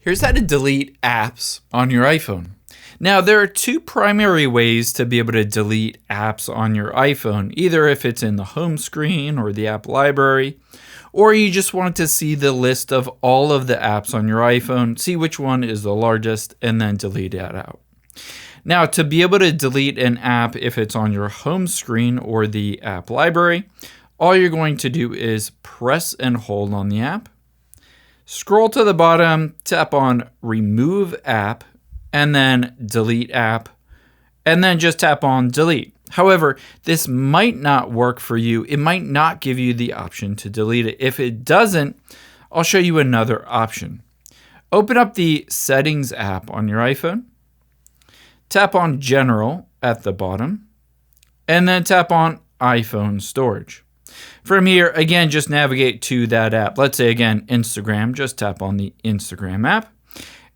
Here's how to delete apps on your iPhone. Now, there are two primary ways to be able to delete apps on your iPhone, either if it's in the home screen or the app library, or you just want to see the list of all of the apps on your iPhone, see which one is the largest, and then delete it out. Now, to be able to delete an app if it's on your home screen or the app library, all you're going to do is press and hold on the app. Scroll to the bottom, tap on Remove App, and then Delete App, and then just tap on Delete. However, this might not work for you. It might not give you the option to delete it. If it doesn't, I'll show you another option. Open up the Settings app on your iPhone, tap on General at the bottom, and then tap on iPhone Storage. From here, again, just navigate to that app. Let's say, again, Instagram. Just tap on the Instagram app.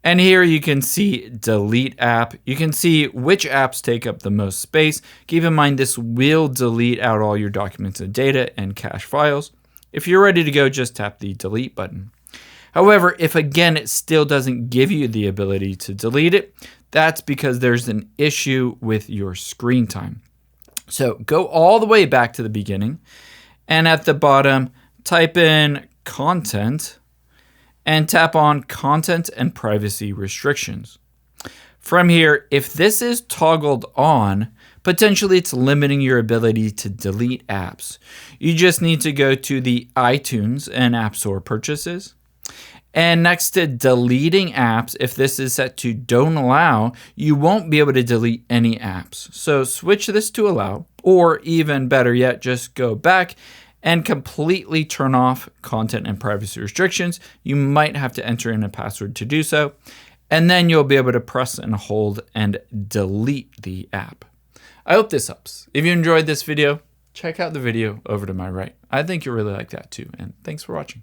And here you can see Delete App. You can see which apps take up the most space. Keep in mind, this will delete out all your documents and data and cache files. If you're ready to go, just tap the Delete button. However, if, again, it still doesn't give you the ability to delete it, that's because there's an issue with your screen time. So go all the way back to the beginning. And at the bottom, type in Content and tap on Content and Privacy Restrictions. From here, if this is toggled on, potentially it's limiting your ability to delete apps. You just need to go to the iTunes and App Store purchases. And next to deleting apps, if this is set to don't allow, you won't be able to delete any apps. So switch this to allow, or even better yet, just go back and completely turn off content and privacy restrictions. You might have to enter in a password to do so, and then you'll be able to press and hold and delete the app. I hope this helps. If you enjoyed this video, check out the video over to my right. I think you'll really like that too, and thanks for watching.